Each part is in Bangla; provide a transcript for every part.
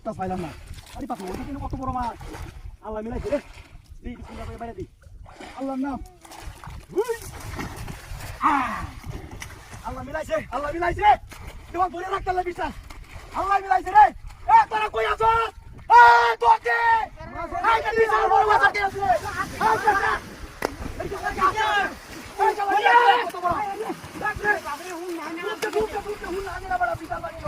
তা পাইলাম না আরে বাবা ওটা কেন কত বড় মাছ আল্লাহ মিলাইছে রে দি বিসমিল্লাহ করে বাইরে দি আল্লাহর নাম আল্লাহ মিলাইছে তোমার ধরে রাখতে লাগে বিশ্বাস আল্লাহ মিলাইছে রে এ তোরা কই আছো এ তোকে আই কে বিশাল বড় মাছ আছে আই কাকা এই তো কাকা এই চলো কত বড় দেখ রে বাবরে হুন না আগে না বড় বিশাল বাড়িলো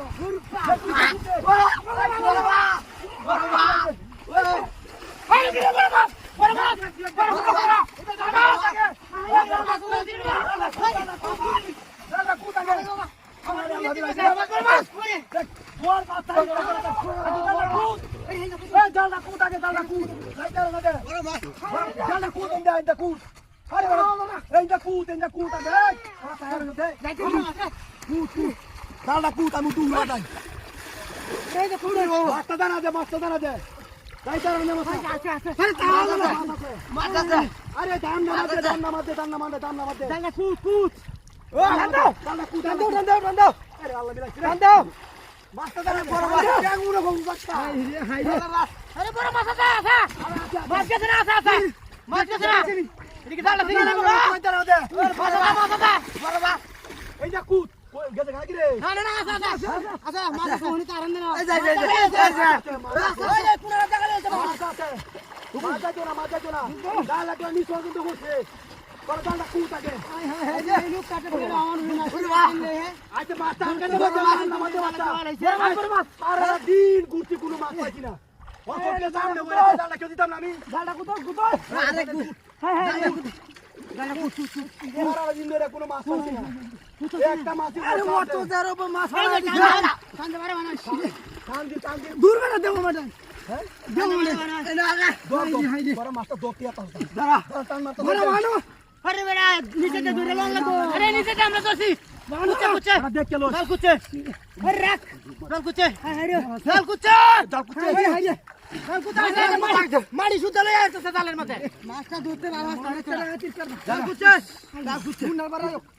মারি শুদ্ধ লয়ে আসছে জালের মধ্যে মাছটা ধরতে আওয়াজ করে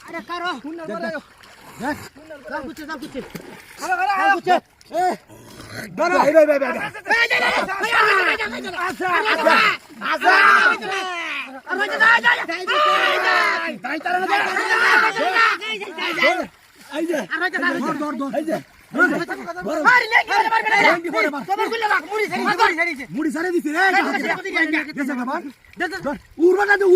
আরে কারো দেখ জাল কুচে এ ধরো ভাই মুড়ি সারে দিছি রে উড়বানা দে